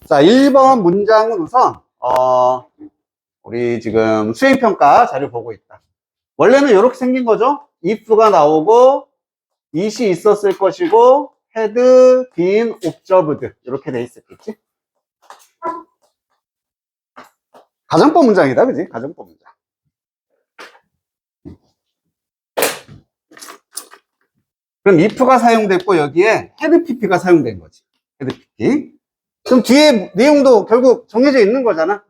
자, 1번 문장은 우선, 우리 지금 수행평가 자료 보고 있다. 원래는 이렇게 생긴 거죠? if가 나오고, it이 있었을 것이고, had been observed. 이렇게 돼 있었겠지? 가정법 문장이다, 그지? 가정법 문장. 그럼 if가 사용됐고, 여기에 had pp가 사용된 거지. had pp. 그럼 뒤에 내용도 결국 정해져 있는 거잖아.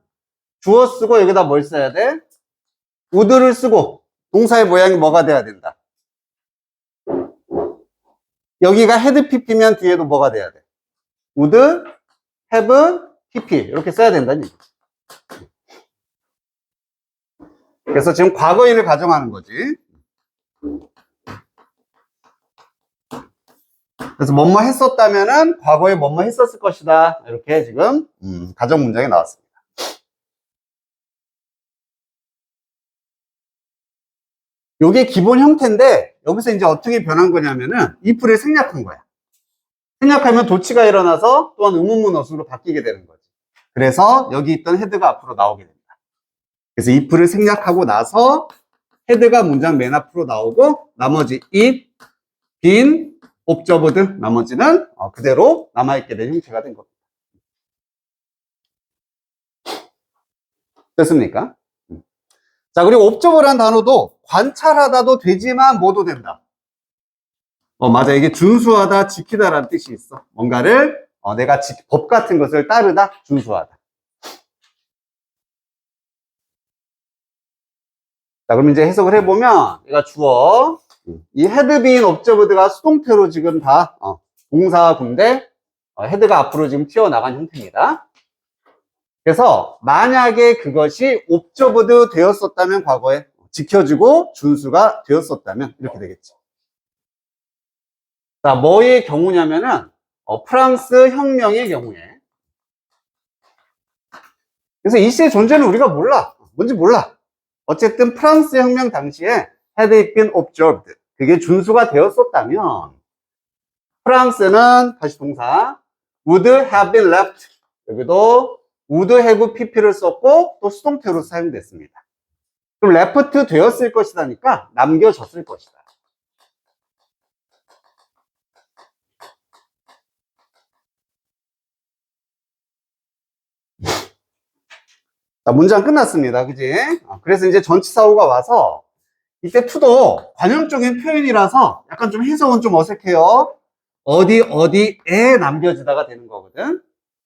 주어 쓰고 여기다 뭘 써야 돼? would를 쓰고 동사의 모양이 뭐가 돼야 된다. 여기가 had pp면 뒤에도 뭐가 돼야 돼? would, have, pp 이렇게 써야 된다는 얘기지. 그래서 지금 과거인을 가정하는 거지. 그래서 뭐뭐 했었다면은 과거에 뭐뭐 했었을 것이다. 이렇게 지금 가정 문장이 나왔습니다. 요게 기본 형태인데 여기서 이제 어떻게 변한 거냐면은 if를 생략한 거야. 생략하면 도치가 일어나서 또한 의문문 어수로 바뀌게 되는 거지. 그래서 여기 있던 헤드가 앞으로 나오게 됩니다. 그래서 if를 생략하고 나서 헤드가 문장 맨 앞으로 나오고 나머지 it, been, observed 나머지는 그대로 남아있게 된 형태가 된 겁니다. 됐습니까? 자, 그리고 observe라는 단어도 관찰하다도 되지만 뭐도 된다. 맞아. 이게 준수하다, 지키다라는 뜻이 있어. 뭔가를 내가 법 같은 것을 따르다, 준수하다. 자, 그럼 이제 해석을 해보면 얘가 주어, 이 had been observed가 수동태로 지금 다 동사군데 헤드가 앞으로 지금 튀어나간 형태입니다. 그래서 만약에 그것이 observed 되었었다면 과거에 지켜지고 준수가 되었었다면 이렇게 되겠지. 자, 뭐의 경우냐면은 프랑스 혁명의 경우에. 그래서 이 시의 존재는 우리가 몰라. 뭔지 몰라. 어쨌든 프랑스 혁명 당시에 had it been observed. 그게 준수가 되었었다면 프랑스는 다시 동사 would have been left. 여기도 would have pp를 썼고 또 수동태로 사용됐습니다. 그럼 left 되었을 것이다니까 남겨졌을 것이다. 자, 문장 끝났습니다. 그지? 그래서 이제 전치사호가 와서 이때 to도 관용적인 표현이라서 약간 좀 해석은 좀 어색해요. 어디에 남겨지다가 되는 거거든.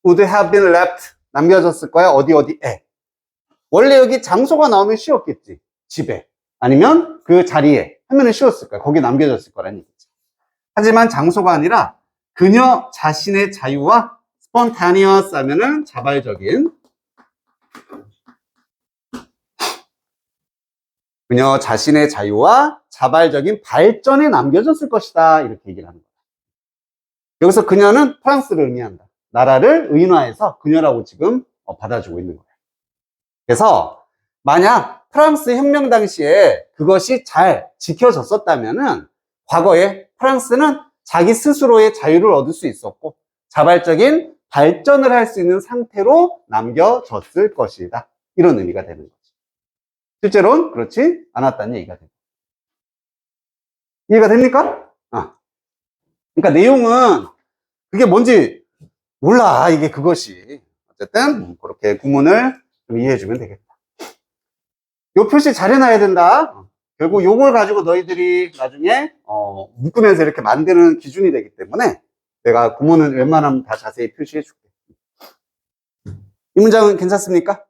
would have been left 남겨졌을 거야. 어디에. 원래 여기 장소가 나오면 쉬웠겠지. 집에. 아니면 그 자리에 하면은 쉬웠을 거야. 거기 남겨졌을 거란 얘기지. 하지만 장소가 아니라 그녀 자신의 자유와 spontaneous 하면은 자발적인 그녀 자신의 자유와 자발적인 발전에 남겨졌을 것이다. 이렇게 얘기를 하는 거야. 여기서 그녀는 프랑스를 의미한다. 나라를 의인화해서 그녀라고 지금 받아주고 있는 거야. 그래서 만약 프랑스 혁명 당시에 그것이 잘 지켜졌었다면은 과거에 프랑스는 자기 스스로의 자유를 얻을 수 있었고 자발적인 발전을 할 수 있는 상태로 남겨졌을 것이다. 이런 의미가 되는 거지. 실제로는 그렇지 않았다는 얘기가 됩니다. 이해가 됩니까? 그러니까 내용은 그게 뭔지 몰라. 이게 그것이. 어쨌든 그렇게 구문을 좀 이해해주면 되겠다. 요 표시 잘 해놔야 된다. 결국 요걸 가지고 너희들이 나중에 묶으면서 이렇게 만드는 기준이 되기 때문에 내가 구문은 웬만하면 다 자세히 표시해 줄게. 이 문장은 괜찮습니까?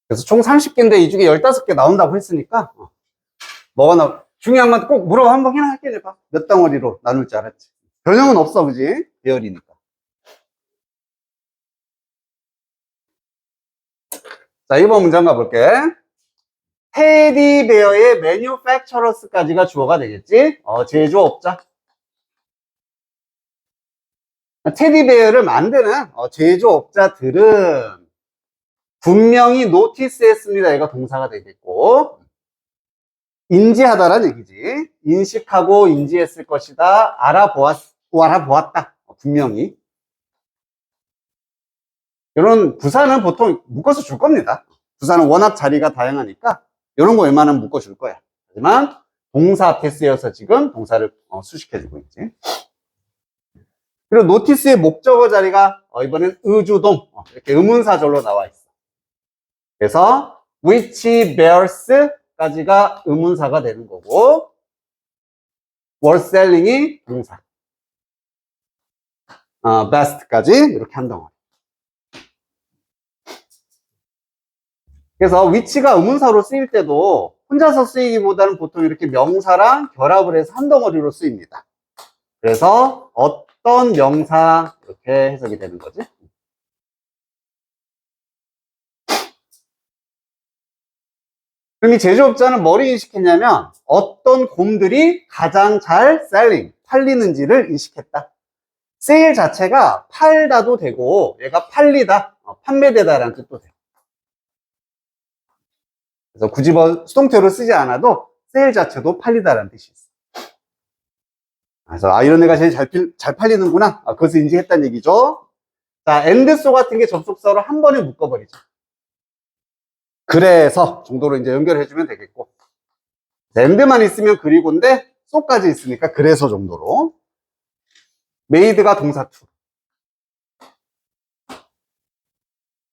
그래서 총 30개인데 이 중에 15개 나온다고 했으니까 뭐가 중요한 건 꼭 물어봐. 한번 해나 할게. 몇 덩어리로 나눌 줄 알았지. 변형은 없어, 그지? 배열이니까. 자, 2번 문장 가볼게. 테디베어의 manufacturers까지가 주어가 되겠지? 제조업자. 테디베어를 만드는 제조업자들은 분명히 notice 했습니다. 얘가 동사가 되겠고, 인지하다란 얘기지. 인식하고 인지했을 것이다. 알아보았다. 분명히. 이런 부사는 보통 묶어서 줄 겁니다. 부사는 워낙 자리가 다양하니까 이런 거 웬만하면 묶어줄 거야. 하지만 동사 앞에 쓰여서 지금 동사를 수식해주고 있지. 그리고 노티스의 목적어 자리가 이번엔 의주동, 이렇게 의문사절로 나와 있어. 그래서 which bears 까지가 의문사가 되는 거고, worth selling이 동사, best까지 이렇게 한 덩어리. 그래서 which가 의문사로 쓰일 때도 혼자서 쓰이기보다는 보통 이렇게 명사랑 결합을 해서 한 덩어리로 쓰입니다. 그래서 어떤 명사 이렇게 해석이 되는 거지. 그럼 이 제조업자는 뭐를 인식했냐면 어떤 곰들이 가장 잘 팔리는지를 인식했다. 세일 자체가 팔다도 되고 얘가 팔리다, 판매되다라는 뜻도 돼. 그래서 굳이 수동태로 쓰지 않아도 세일 자체도 팔리다라는 뜻이 있어. 그래서 이런 애가 제일 잘 팔리는구나. 그것을 인지했다는 얘기죠. 자, and so 같은 게 접속사로 한 번에 묶어버리죠. 그래서 정도로 이제 연결해주면 되겠고, and만 있으면 그리고인데 so까지 있으니까 그래서 정도로. made가 동사 to.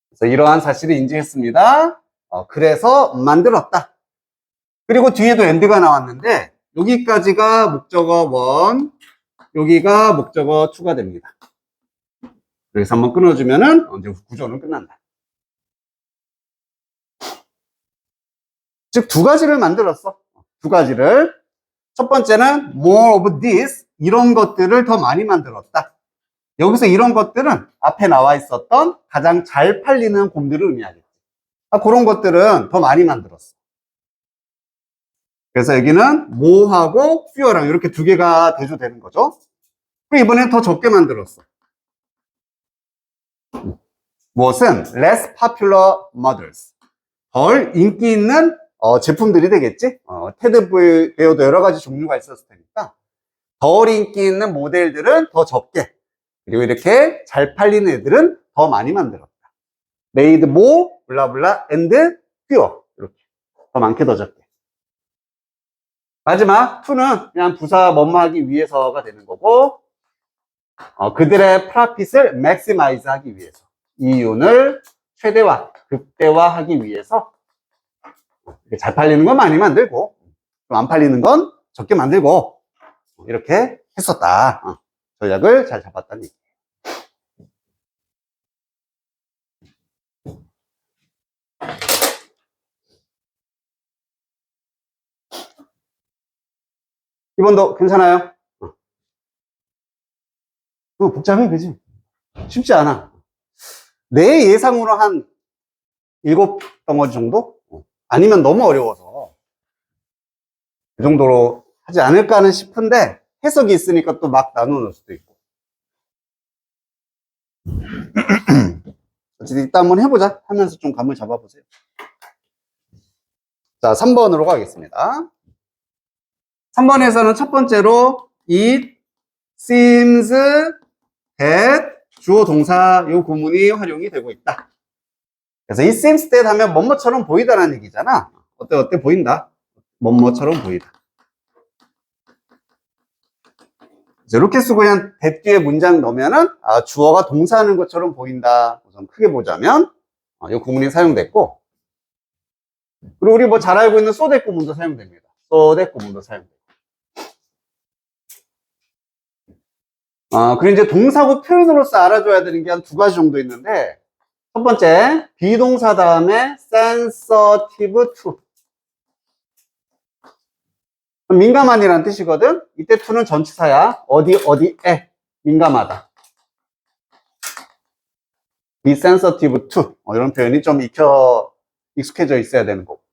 그래서 이러한 사실을 인지했습니다. 그래서 만들었다. 그리고 뒤에도 and가 나왔는데 여기까지가 목적어 1, 여기가 목적어 2가 됩니다. 그래서 한번 끊어주면은 이제 구조는 끝난다. 즉 두 가지를 만들었어. 두 가지를. 첫 번째는 more of this, 이런 것들을 더 많이 만들었다. 여기서 이런 것들은 앞에 나와 있었던 가장 잘 팔리는 곰들을 의미하겠지. 그런 것들은 더 많이 만들었어. 그래서 여기는 more하고 fewer랑 이렇게 두 개가 대조되는 거죠. 그리고 이번엔 더 적게 만들었어. 무엇은? less popular models. 덜 인기 있는 제품들이 되겠지. 테드 베어도 여러 가지 종류가 있었을 테니까 덜 인기 있는 모델들은 더 적게, 그리고 이렇게 잘 팔리는 애들은 더 많이 만들었다. made more 블라블라 and fewer, 이렇게 더 많게 더 적게. 마지막 to는 그냥 부사 뭐뭐하기 위해서가 되는 거고, 그들의 프라핏을 maximize 하기 위해서, 이윤을 최대화, 극대화하기 위해서 잘 팔리는 건 많이 만들고 좀 안 팔리는 건 적게 만들고 이렇게 했었다. 전략을 잘 잡았다는 얘기. 이번도 괜찮아요? 복잡해, 그지? 쉽지 않아. 내 예상으로 한 7덩어리 정도? 아니면 너무 어려워서 그 정도로 하지 않을까는 싶은데 해석이 있으니까 또 막 나누는 수도 있고. 어쨌든 일단 한번 해보자 하면서 좀 감을 잡아보세요. 자, 3번으로 가겠습니다. 3번에서는 첫 번째로 it seems that 주어 동사 요 구문이 활용이 되고 있다. 그래서 it seems that 하면 뭐뭐처럼 보이다라는 얘기잖아. 어때 보인다. 뭐뭐처럼 보이다. 이렇게 쓰고 그냥 that 뒤에 문장 넣으면은 주어가 동사하는 것처럼 보인다. 우선 크게 보자면 이 구문이 사용됐고, 그리고 우리 뭐 잘 알고 있는 so that 구문도 사용됩니다. so that 구문도 사용돼요. 그리고 이제 동사구 표현으로서 알아줘야 되는 게 한 두 가지 정도 있는데, 첫 번째 비동사 다음에 sensitive to, 민감한이라는 뜻이거든. 이때 to는 전치사야. 어디에 민감하다. be sensitive to, 이런 표현이 좀 익숙해져 있어야 되는 거고.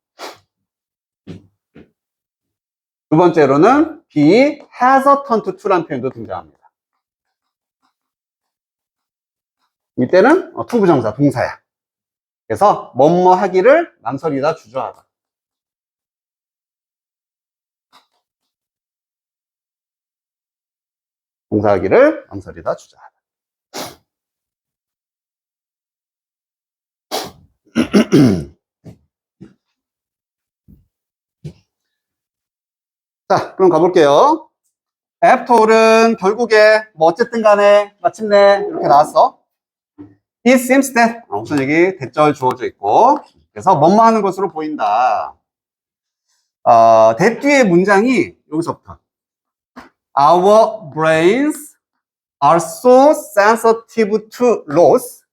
두 번째로는 be hesitant to라는 표현도 등장합니다. 이때는 투부정사, 동사야. 그래서 뭐뭐 하기를 망설이다 주저하다. 봉사하기를 망설이다 주저하다. 자, 그럼 가볼게요. after all은 결국에 뭐 어쨌든 간에 마침내 이렇게 나왔어. It seems that 우선 여기 대절 주어져 있고 그래서 뭐뭐 하는 것으로 보인다. that 뒤에 문장이 여기서부터 Our brains are so sensitive to loss.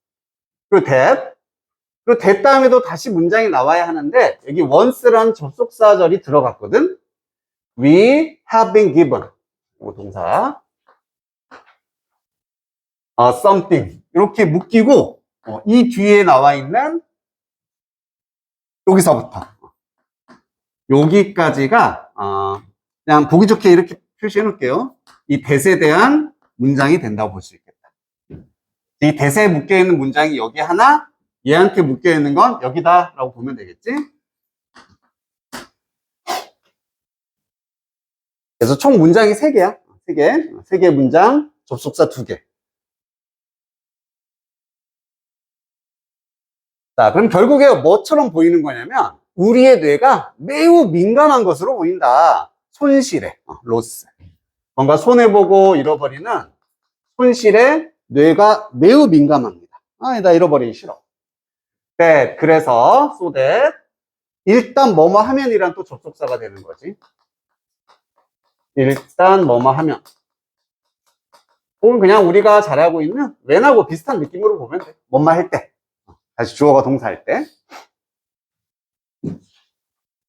그리고 that 다음에도 다시 문장이 나와야 하는데 여기 once라는 접속사절이 들어갔거든. We have been given 동사 something 이렇게 묶이고 이 뒤에 나와 있는 여기서부터 여기까지가 그냥 보기 좋게 이렇게 표시해 놓을게요. 이 that에 대한 문장이 된다고 볼 수 있겠다. 이 that에 묶여 있는 문장이 여기 하나, 얘한테 묶여 있는 건 여기다 라고 보면 되겠지. 그래서 총 문장이 3개야. 3개 문장, 접속사 2개. 자, 그럼 결국에 뭐처럼 보이는 거냐면 우리의 뇌가 매우 민감한 것으로 보인다. 손실에, 로스. 뭔가 손해보고 잃어버리는 손실에 뇌가 매우 민감합니다. 나 잃어버리기 싫어. that, 그래서 so that 일단 뭐뭐 하면이란 또 접속사가 되는 거지. 일단 뭐뭐 하면. 혹은 그냥 우리가 잘하고 있는 when하고 비슷한 느낌으로 보면 돼. 뭐뭐 할 때. 다시 주어가 동사할 때.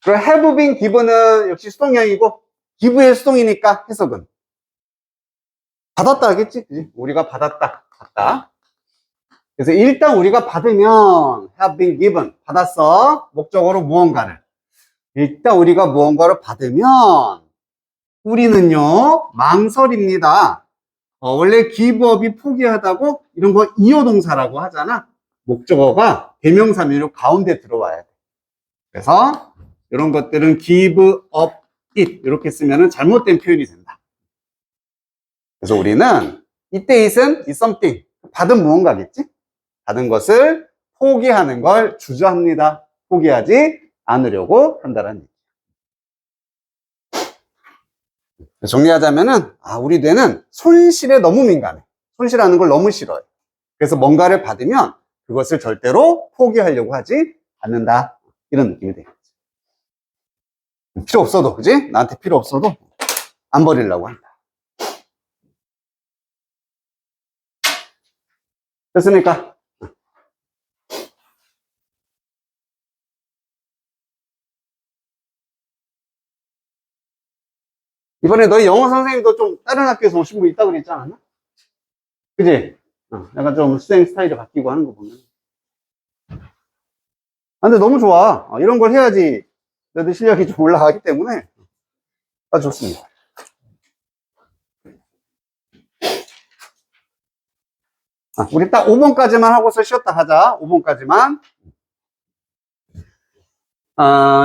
그리고 have been given은 역시 수동형이고 give의 수동이니까 해석은 받았다 하겠지? 우리가 받았다. 받다. 그래서 일단 우리가 받으면 have been given. 받았어. 목적어로 무언가를. 일단 우리가 무언가를 받으면 우리는요 망설입니다. 원래 give up이 포기하다고 이런 거 이어동사라고 하잖아. 목적어가 대명사면으로 가운데 들어와야 돼. 그래서 이런 것들은 give up it 이렇게 쓰면은 잘못된 표현이 된다. 그래서 우리는 이때 it은 is something 받은 무언가겠지? 받은 것을 포기하는 걸 주저합니다. 포기하지 않으려고 한다는 얘기. 정리하자면은 우리 뇌는 손실에 너무 민감해. 손실하는 걸 너무 싫어해. 그래서 뭔가를 받으면 그것을 절대로 포기하려고 하지 않는다. 이런 느낌이 되겠지. 필요 없어도, 그지? 나한테 필요 없어도 안 버리려고 한다. 됐습니까? 이번에 너희 영어 선생님도 좀 다른 학교에서 오신 분 있다고 그랬지 않았나? 그지? 약간 좀 수행 스타일이 바뀌고 하는 거 보면. 근데 너무 좋아. 이런 걸 해야지 너희들 실력이 좀 올라가기 때문에 아주 좋습니다. 우리 딱 5번까지만 하고서 쉬었다 하자. 5번까지만.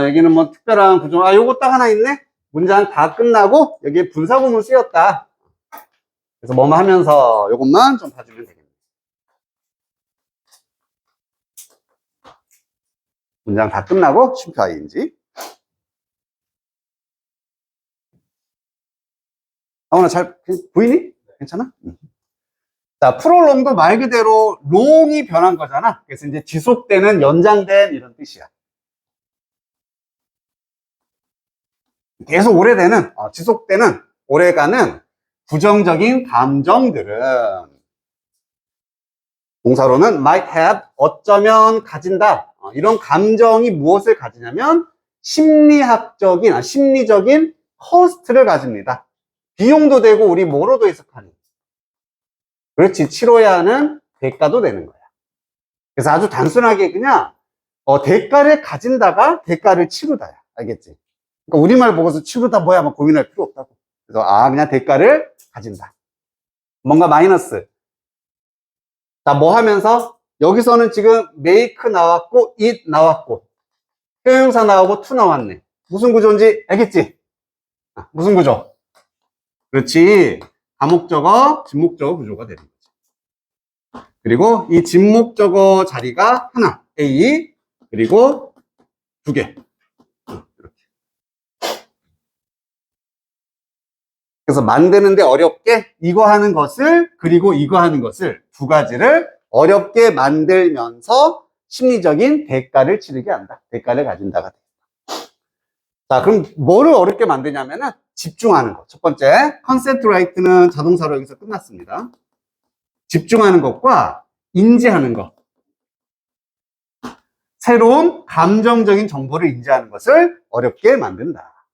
여기는 뭐 특별한 구조. 요거 딱 하나 있네? 문장 다 끝나고 여기에 분사구문 쓰였다. 그래서 뭐뭐 하면서 요것만 좀 봐주면 되겠네. 문장 다 끝나고 쉼표 ing. 오늘 잘 보이니? 괜찮아? 자, 프롤롱도 말 그대로 롱이 변한 거잖아. 그래서 이제 지속되는, 연장된 이런 뜻이야. 계속 오래되는, 지속되는, 오래가는 부정적인 감정들은 동사로는 might have, 어쩌면 가진다. 이런 감정이 무엇을 가지냐면 심리적인 cost를 가집니다. 비용도 되고 우리 뭐로도 해석하는. 그렇지, 치러야 하는 대가도 되는 거야. 그래서 아주 단순하게 그냥 대가를 가진다가 대가를 치르다야. 알겠지? 그러니까 우리말 보고서 치르다 뭐야 막 고민할 필요 없다고. 그래서 그냥 대가를 가진다. 뭔가 마이너스. 자, 뭐 하면서? 여기서는 지금 make 나왔고 it 나왔고 형용사 나오고 to 나왔네. 무슨 구조인지 알겠지? 무슨 구조? 그렇지. 다목적어, 진목적어 구조가 되는 거지. 그리고 이 진목적어 자리가 하나, A, 그리고 두 개. 이렇게. 그래서 만드는데 어렵게 이거 하는 것을, 그리고 이거 하는 것을 두 가지를 어렵게 만들면서 심리적인 대가를 치르게 한다. 대가를 가진다가 돼. 자, 그럼 뭐를 어렵게 만드냐면은 집중하는 거. 첫 번째, concentrate는 자동사로 여기서 끝났습니다. 집중하는 것과 인지하는 것. 새로운 감정적인 정보를 인지하는 것을 어렵게 만든다.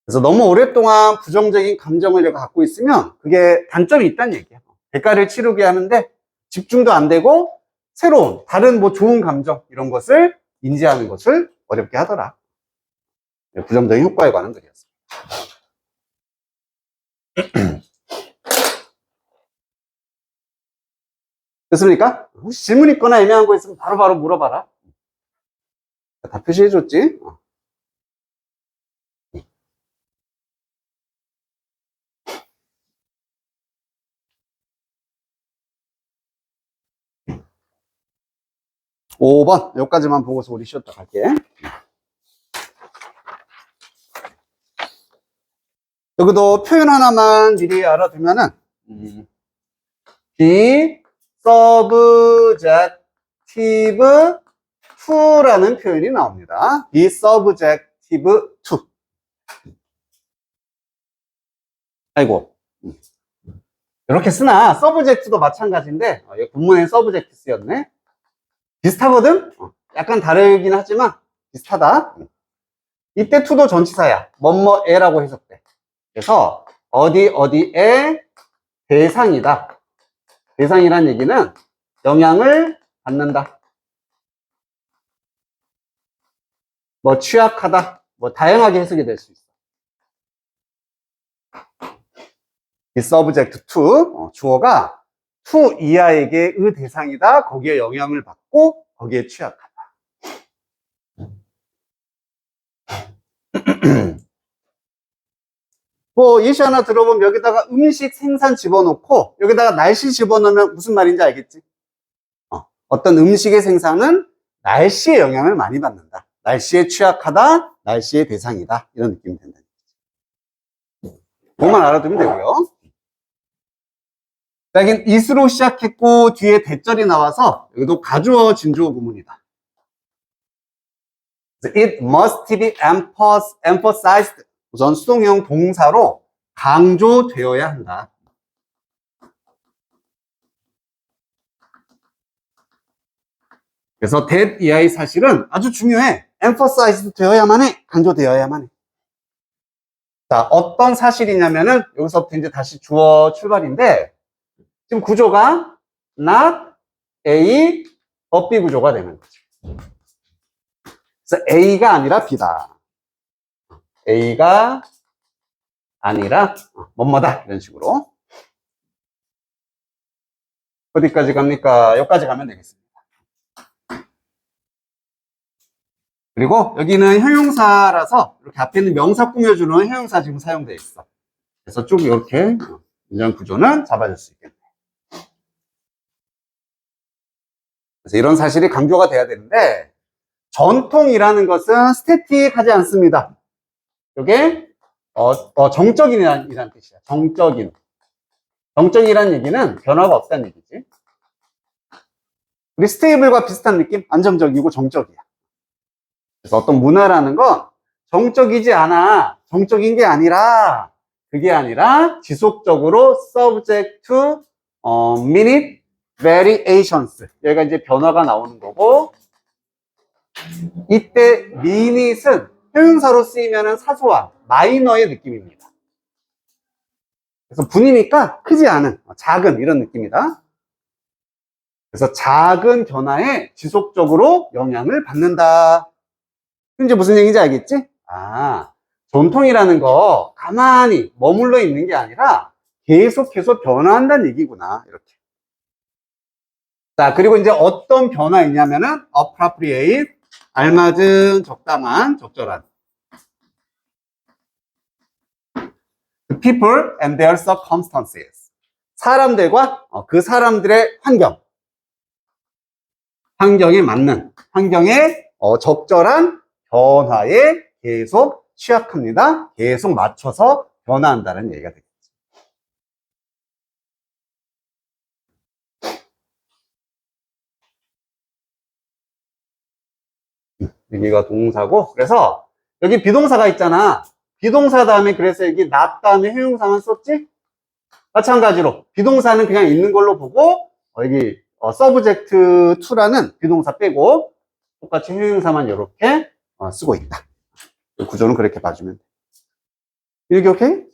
그래서 너무 오랫동안 부정적인 감정을 내가 갖고 있으면 그게 단점이 있다는 얘기야. 대가를 치르게 하는데 집중도 안 되고 새로운 다른 뭐 좋은 감정 이런 것을 인지하는 것을 어렵게 하더라. 부정적인 효과에 관한 글이었습니다. 됐습니까? 혹시 질문 있거나 애매한 거 있으면 바로바로 물어봐라. 다 표시해줬지? 5번 여기까지만 보고서 우리 쉬었다 갈게. 여기도 표현 하나만 미리 알아두면은 be subjective to라는 표현이 나옵니다. be subjective to. 아이고 이렇게 쓰나 subject도 마찬가지인데 본문엔 subject 쓰였네. 비슷하거든? 약간 다르긴 하지만 비슷하다. 이때 to도 전치사야. 뭐뭐에라고 해석돼. 그래서 어디에 대상이다. 대상이란 얘기는 영향을 받는다. 뭐 취약하다. 뭐 다양하게 해석이 될 수 있어. 이 subject to 주어가 to 이하에게 의 대상이다. 거기에 영향을 받고 거기에 취약하다. 뭐 예시 하나 들어보면 여기다가 음식 생산 집어넣고 여기다가 날씨 집어넣으면 무슨 말인지 알겠지? 어떤 음식의 생산은 날씨에 영향을 많이 받는다. 날씨에 취약하다. 날씨의 대상이다. 이런 느낌이 된다. 그것만 알아두면 되고요. 자, 여긴 is로 시작했고 뒤에 대절이 나와서 여기도 가주어 진주어 구문이다. It must be emphasized. 우선 수동형 동사로 강조되어야 한다. 그래서 that 이하의 사실은 아주 중요해. emphasized 되어야만 해. 강조되어야만 해. 자, 어떤 사실이냐면은 여기서부터 이제 다시 주어 출발인데 지금 구조가 not A, but B 구조가 되는 거죠. 그래서 A가 아니라 B다. A가 아니라 뭐뭐다. 이런 식으로. 어디까지 갑니까? 여기까지 가면 되겠습니다. 그리고 여기는 형용사라서 이렇게 앞에 있는 명사 꾸며주는 형용사 지금 사용되어 있어. 그래서 쭉 이렇게 이런 구조는 잡아줄 수 있겠네. 그래서 이런 사실이 강조가 돼야 되는데 전통이라는 것은 스태틱하지 않습니다. 이게 정적인이라는 뜻이야. 정적인. 정적이라는 얘기는 변화가 없다는 얘기지. 우리 스테이블과 비슷한 느낌? 안정적이고 정적이야. 그래서 어떤 문화라는 건 정적이지 않아. 정적인 게 아니라 그게 아니라 지속적으로 subject to minute variations. 여기가 이제 변화가 나오는 거고 이때 minut은 형용사로 쓰이면 사소한 마이너의 느낌입니다. 그래서 분이니까 크지 않은 작은 이런 느낌이다. 그래서 작은 변화에 지속적으로 영향을 받는다. 이제 무슨 얘기인지 알겠지? 전통이라는 거 가만히 머물러 있는 게 아니라 계속해서 변화한다는 얘기구나. 이렇게. 자, 그리고 이제 어떤 변화 있냐면은 appropriate, 알맞은, 적당한, 적절한. The people and their circumstances. 사람들과 그 사람들의 환경에 맞는, 환경에 적절한 변화에 계속 취약합니다. 계속 맞춰서 변화한다는 얘기가 되겠죠. 여기가 동사고, 그래서 여기 비동사가 있잖아. 비동사 다음에 그래서 여기 not 다음에 형용사만 썼지? 마찬가지로 비동사는 그냥 있는 걸로 보고 여기 subject to라는 비동사 빼고 똑같이 형용사만 이렇게 쓰고 있다. 구조는 그렇게 봐주면 돼. 이렇게 오케이?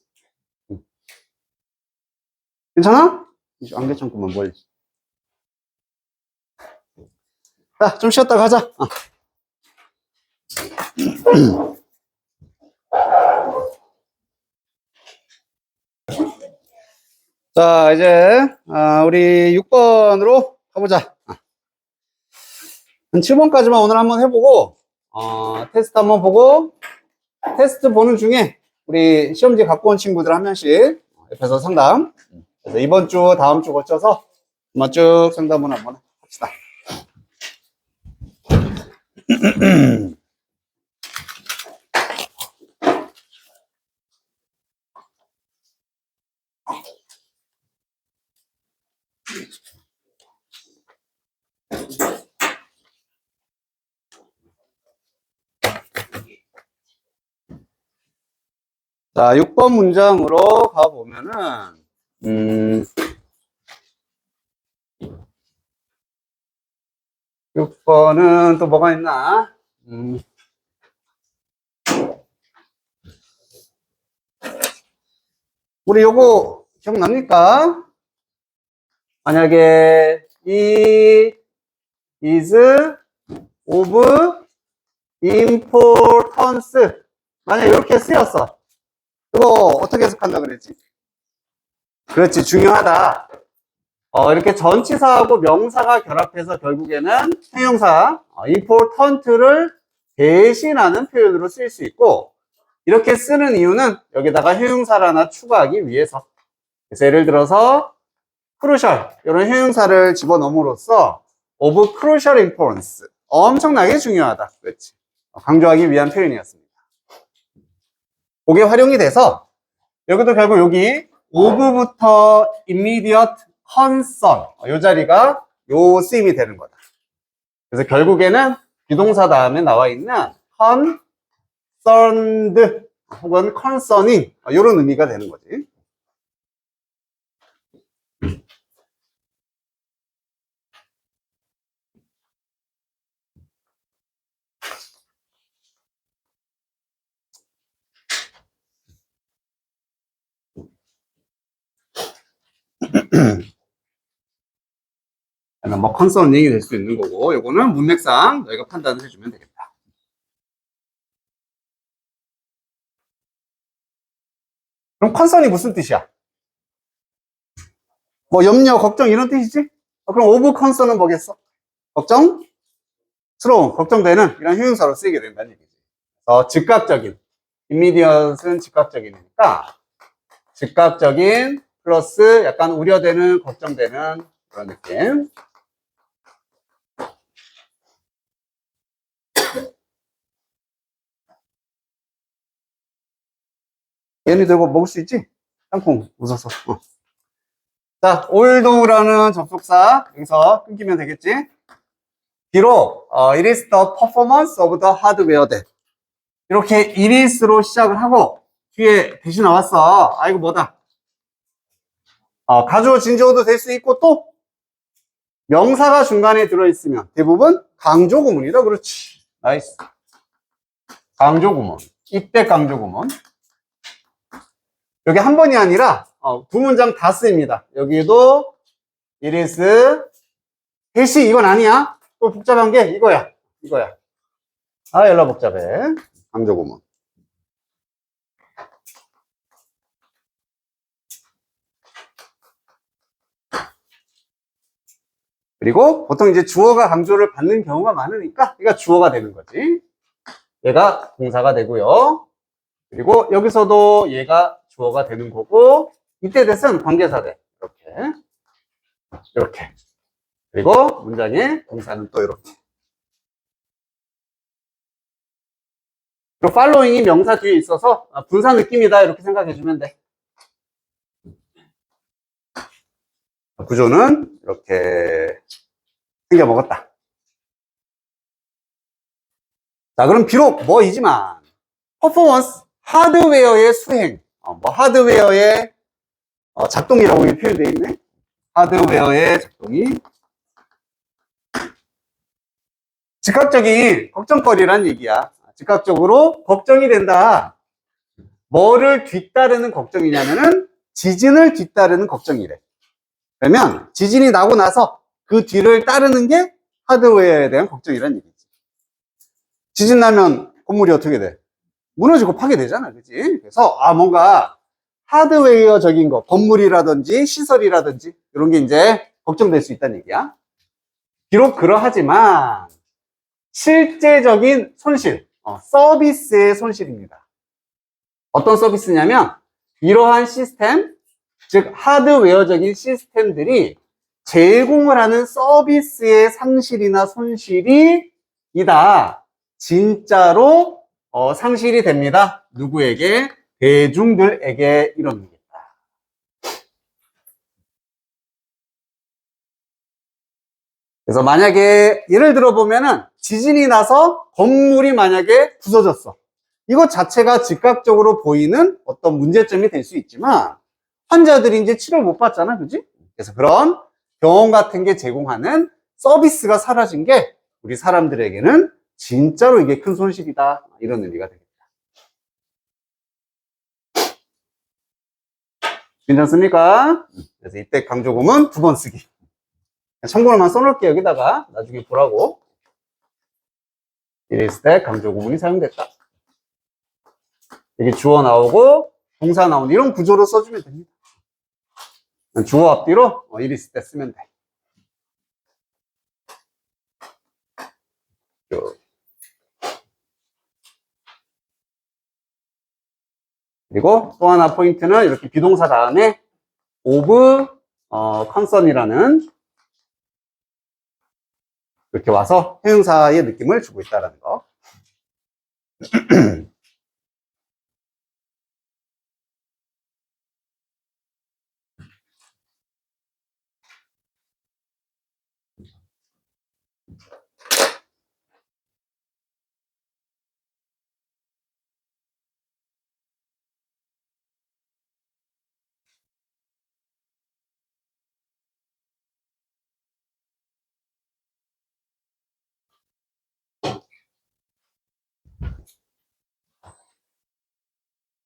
괜찮아? 안개 참고만 뭘. 자, 좀 쉬었다 가자. 자, 이제 우리 6번으로 가보자. 한 7번까지만 오늘 한번 해보고 테스트 한번 보고 테스트 보는 중에 우리 시험지 갖고 온 친구들 한 명씩 옆에서 상담. 그래서 이번 주, 다음 주 거쳐서 한번 쭉 상담을 한번 합시다. 자, 6번 문장으로 가보면은, 6번은 또 뭐가 있나? 우리 요거 기억납니까? 만약에 이 is of importance 만약 이렇게 쓰였어. 그거 어떻게 해석한다 그랬지? 그렇지, 중요하다. 이렇게 전치사하고 명사가 결합해서 결국에는 형용사 important를 대신하는 표현으로 쓰일 수 있고, 이렇게 쓰는 이유는 여기다가 형용사를 하나 추가하기 위해서. 그래서 예를 들어서 crucial 이런 형용사를 집어넣음으로써 of crucial importance 엄청나게 중요하다. 그렇지. 강조하기 위한 표현이었습니다. 그게 활용이 돼서 여기도 결국 여기 of부터 immediate concern 이 자리가 요 쓰임이 되는 거다. 그래서 결국에는 비동사 다음에 나와 있는 concerned 혹은 concerning 이런 의미가 되는 거지. 뭐 concerning 될 수 있는 거고, 요거는 문맥상 너희가 판단을 해주면 되겠다. 그럼 concern이 무슨 뜻이야? 뭐 염려, 걱정 이런 뜻이지? 그럼 of concern은 뭐겠어? 걱정스러운, 걱정되는 이런 형용사로 쓰이게 된다는 얘기지. 즉각적인, immediate는 즉각적이니까 즉각적인 플러스 약간 우려되는, 걱정되는 그런 느낌. 얘네 들고 먹을 수 있지? 땅콩 웃어서. 자, althought라는 접속사 여기서 끊기면 되겠지? 비록 it is the performance of the hardware that 이렇게 it is로 시작을 하고 뒤에 대신 나왔어. 이거 뭐다? 가주어 진주어도 될 수 있고 또 명사가 중간에 들어있으면 대부분 강조구문이다. 그렇지. 나이스. 강조구문. 이때 강조구문. 여기 한 번이 아니라 두 문장 다 쓰입니다. 여기도 it is 대시 이건 아니야. 또 복잡한 게 이거야. 연락 복잡해. 강조구문. 그리고 보통 이제 주어가 강조를 받는 경우가 많으니까 얘가 주어가 되는 거지. 얘가 동사가 되고요. 그리고 여기서도 얘가 주어가 되는 거고, 이때 됐은 관계사 돼. 이렇게. 그리고 문장의 동사는 또 이렇게. 그리고 following이 명사 뒤에 있어서 분사 느낌이다 이렇게 생각해주면 돼. 구조는 이렇게 생겨 먹었다. 자, 그럼 비록 뭐이지만 퍼포먼스 하드웨어의 수행, 하드웨어의 작동이라고 표현되어 있네. 하드웨어의 작동이 즉각적인 걱정거리란 얘기야. 즉각적으로 걱정이 된다. 뭐를 뒤따르는 걱정이냐면은 지진을 뒤따르는 걱정이래. 그러면 지진이 나고 나서 그 뒤를 따르는 게 하드웨어에 대한 걱정이란 얘기지. 지진 나면 건물이 어떻게 돼? 무너지고 파괴되잖아, 그치? 그래서 뭔가 하드웨어적인 거, 건물이라든지 시설이라든지 이런 게 이제 걱정될 수 있다는 얘기야. 비록 그러하지만 실제적인 손실, 서비스의 손실입니다. 어떤 서비스냐면 이러한 시스템, 즉 하드웨어적인 시스템들이 제공을 하는 서비스의 상실이나 손실이 이다. 진짜로 상실이 됩니다. 누구에게? 대중들에게 이런 얘기다. 그래서 만약에 예를 들어 보면은 지진이 나서 건물이 만약에 부서졌어. 이것 자체가 즉각적으로 보이는 어떤 문제점이 될 수 있지만 환자들이 이제 치료를 못 받잖아, 그지? 그래서 그런 병원 같은 게 제공하는 서비스가 사라진 게 우리 사람들에게는 진짜로 이게 큰 손실이다. 이런 의미가 되겠다. 괜찮습니까? 그래서 이때 강조구문 2번 쓰기. 참고로만 써놓을게요. 여기다가 나중에 보라고. 이랬을 때 강조구문이 사용됐다. 여기 주어 나오고 동사 나오는 이런 구조로 써주면 됩니다. 주어 앞뒤로 이랬을 때 쓰면 돼. 그리고 또 하나 포인트는 이렇게 비동사 다음에 of concern이라는 이렇게 와서 형용사의 느낌을 주고 있다는 거.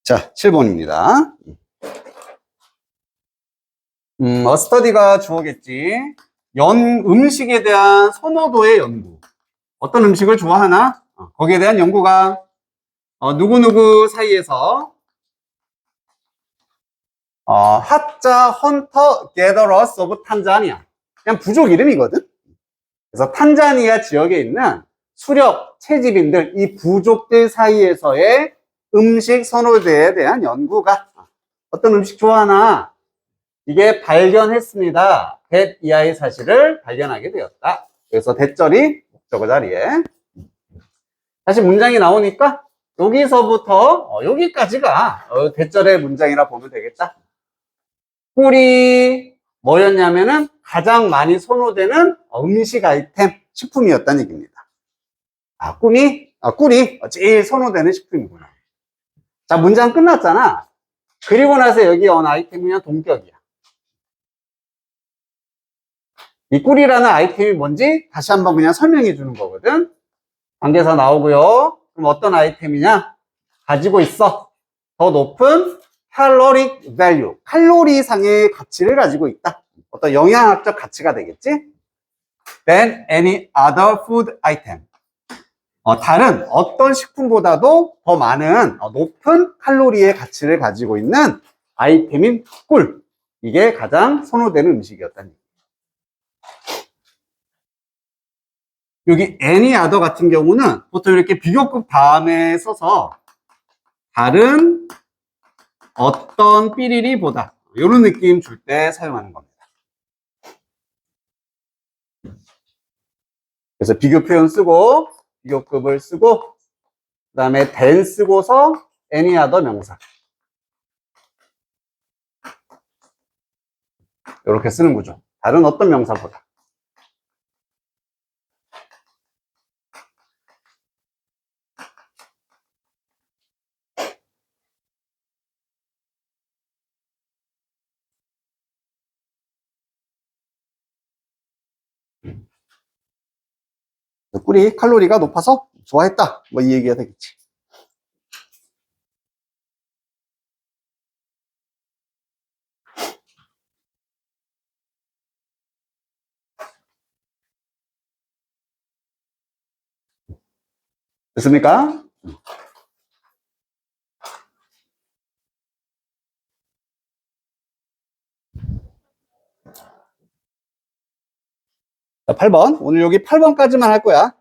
자, 7번입니다. study가 주어겠지. 음식에 대한 선호도의 연구. 어떤 음식을 좋아하나? 거기에 대한 연구가 누구누구 사이에서 하자 헌터 게더러스 오브 탄자니아. 그냥 부족 이름이거든. 그래서 탄자니아 지역에 있는 수렵 채집인들, 이 부족들 사이에서의 음식 선호도에 대한 연구가 어떤 음식 좋아하나? 이게 발견했습니다. that 이하의 사실을 발견하게 되었다. 그래서 대절이 목적어 자리에. 다시 문장이 나오니까 여기서부터 여기까지가 대절의 문장이라 보면 되겠다. 꿀이 뭐였냐면은 가장 많이 선호되는 음식 아이템, 식품이었다는 얘기입니다. 꿀이 제일 선호되는 식품이구나. 자, 문장 끝났잖아. 그리고 나서 여기 아이템이 그냥 동격이야. 이 꿀이라는 아이템이 뭔지 다시 한번 그냥 설명해 주는 거거든. 관계사 나오고요. 그럼 어떤 아이템이냐? 가지고 있어. 더 높은 caloric value. 칼로리상의 가치를 가지고 있다. 어떤 영양학적 가치가 되겠지? than any other food item. 다른 어떤 식품보다도 더 많은 높은 칼로리의 가치를 가지고 있는 아이템인 꿀. 이게 가장 선호되는 음식이었다는 얘기예요. 여기 any other 같은 경우는 보통 이렇게 비교급 다음에 써서 다른 어떤 삐리리보다 이런 느낌 줄 때 사용하는 겁니다. 그래서 비교 표현 쓰고 비교급을 쓰고 그 다음에 than 쓰고서 any other 명사 이렇게 쓰는 구조. 다른 어떤 명사보다. 꿀이 칼로리가 높아서 좋아했다. 뭐 이 얘기가 되겠지. 됐습니까? 자, 8번. 오늘 여기 8번까지만 할 거야.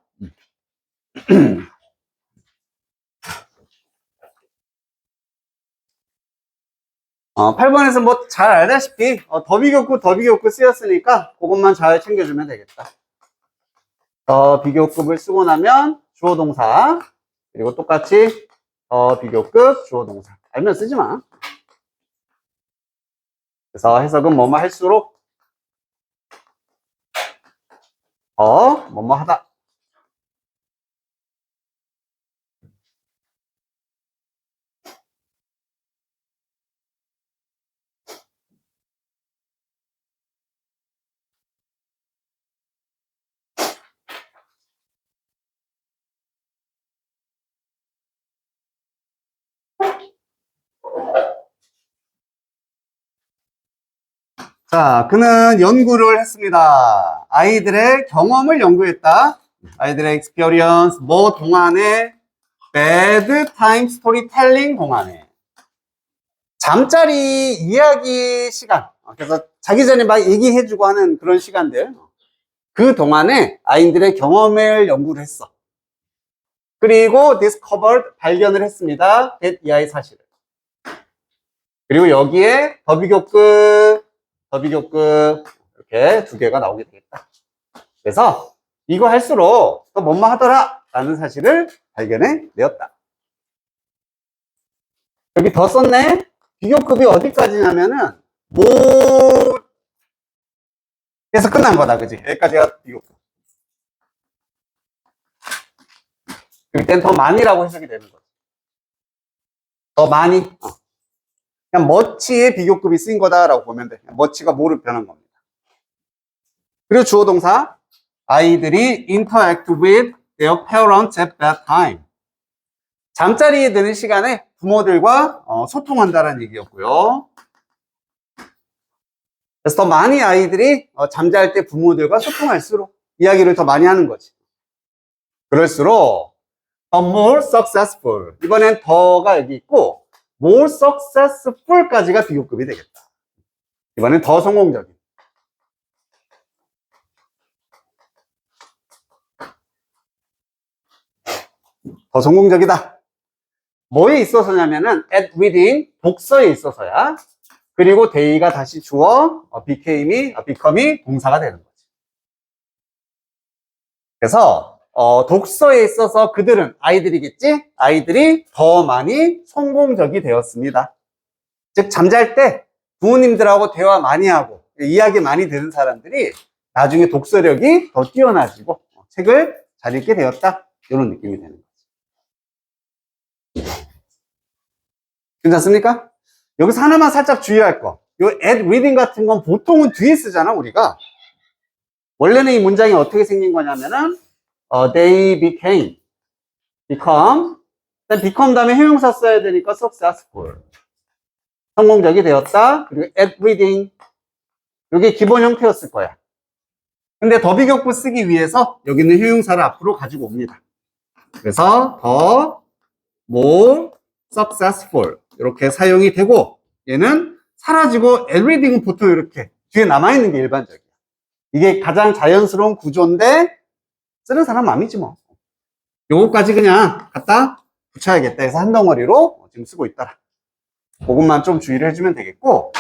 8번에서 뭐 잘 알다시피 더 비교급 쓰였으니까 그것만 잘 챙겨주면 되겠다. 더 비교급을 쓰고 나면 주어 동사 그리고 똑같이 더 비교급 주어 동사 알면 쓰지 마. 그래서 해석은 뭐뭐 할수록 더 뭐뭐 하다. 자, 그는 연구를 했습니다. 아이들의 경험을 연구했다. 아이들의 experience, 뭐 동안에 bed time storytelling 동안에 잠자리 이야기 시간. 그래서 자기 전에 막 얘기해주고 하는 그런 시간들. 그 동안에 아이들의 경험을 연구를 했어. 그리고 discovered, 발견을 했습니다. that 이하의 사실을. 그리고 여기에 더 비교급 이렇게 두 개가 나오게 되겠다. 그래서 이거 할수록 더 뭐뭐 하더라 라는 사실을 발견해 내었다. 여기 더 썼네. 비교급이 어디까지냐면은 뭐 에서 끝난 거다. 그지? 여기까지가 비교급. 그때는 더 많이라고 해석이 되는 거지. 더 많이. 그냥 머치의 비교급이 쓰인 거다라고 보면 돼. 머치가 뭐를 변한 겁니다. 그리고 주어 동사 아이들이 interact with their parents at that time. 잠자리에 드는 시간에 부모들과 소통한다라는 얘기였고요. 그래서 더 많이 아이들이 잠잘 때 부모들과 소통할수록 이야기를 더 많이 하는 거지. 그럴수록 the more successful. 이번엔 더가 여기 있고 more successful까지가 비교급이 되겠다. 이번엔 더 성공적인. 더 성공적이다. 뭐에 있어서냐면은 at reading, 독서에 있어서야. 그리고 day가 다시 주어, become이 동사가 되는 거지. 그래서 독서에 있어서 그들은 아이들이겠지? 아이들이 더 많이 성공적이 되었습니다. 즉 잠잘 때 부모님들하고 대화 많이 하고 이야기 많이 들은 사람들이 나중에 독서력이 더 뛰어나지고 책을 잘 읽게 되었다. 이런 느낌이 되는 거지. 괜찮습니까? 여기서 하나만 살짝 주의할 거. 요 at reading 같은 건 보통은 뒤에 쓰잖아, 우리가. 원래는 이 문장이 어떻게 생긴 거냐면은 they became, become, become 다음에 형용사 써야 되니까 successful. 성공적이 되었다. 그리고 at reading. 이게 기본 형태였을 거야. 근데 더 비교급 쓰기 위해서 여기는 형용사를 앞으로 가지고 옵니다. 그래서 더 more successful 이렇게 사용이 되고 얘는 사라지고 at reading은 보통 이렇게 뒤에 남아있는 게 일반적이야. 이게 가장 자연스러운 구조인데 쓰는 사람 마음이지 뭐. 요거까지 그냥 갖다 붙여야겠다 해서 한 덩어리로 지금 쓰고 있더라. 그것만 좀 주의를 해주면 되겠고,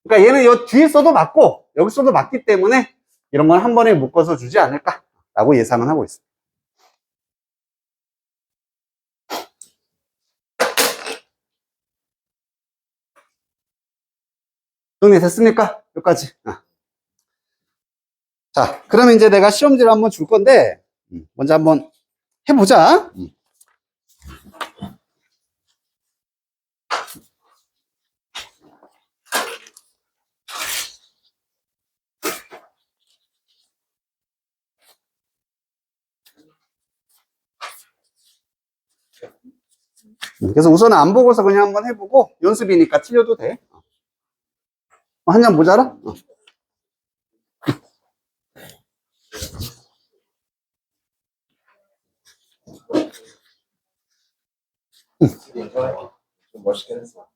그러니까 얘는 요 뒤에 써도 맞고 여기 써도 맞기 때문에 이런 건 한 번에 묶어서 주지 않을까라고 예상은 하고 있습니다. 정리됐습니까? 여기까지. 자, 그러면 이제 내가 시험지를 한번 줄 건데, 먼저 한번 해보자. 그래서 우선 안 보고서 그냥 한번 해보고, 연습이니까 틀려도 돼. 한 장 모자라? 좀 멋있게 했어.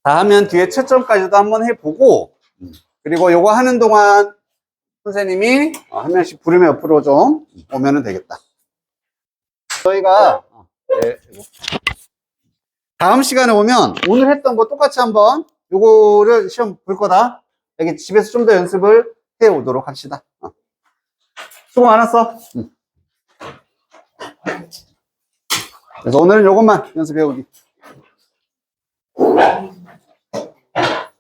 다 하면 뒤에 채점까지도 한번 해보고, 그리고 요거 하는 동안 선생님이 한 명씩 부르며 옆으로 좀 오면은 되겠다. 저희가 다음 시간에 오면 오늘 했던 거 똑같이 한번 요거를 시험 볼 거다. 여기 집에서 좀 더 연습을 해 오도록 합시다. 수고 많았어. 그래서 오늘은 요것만 연습해 오기.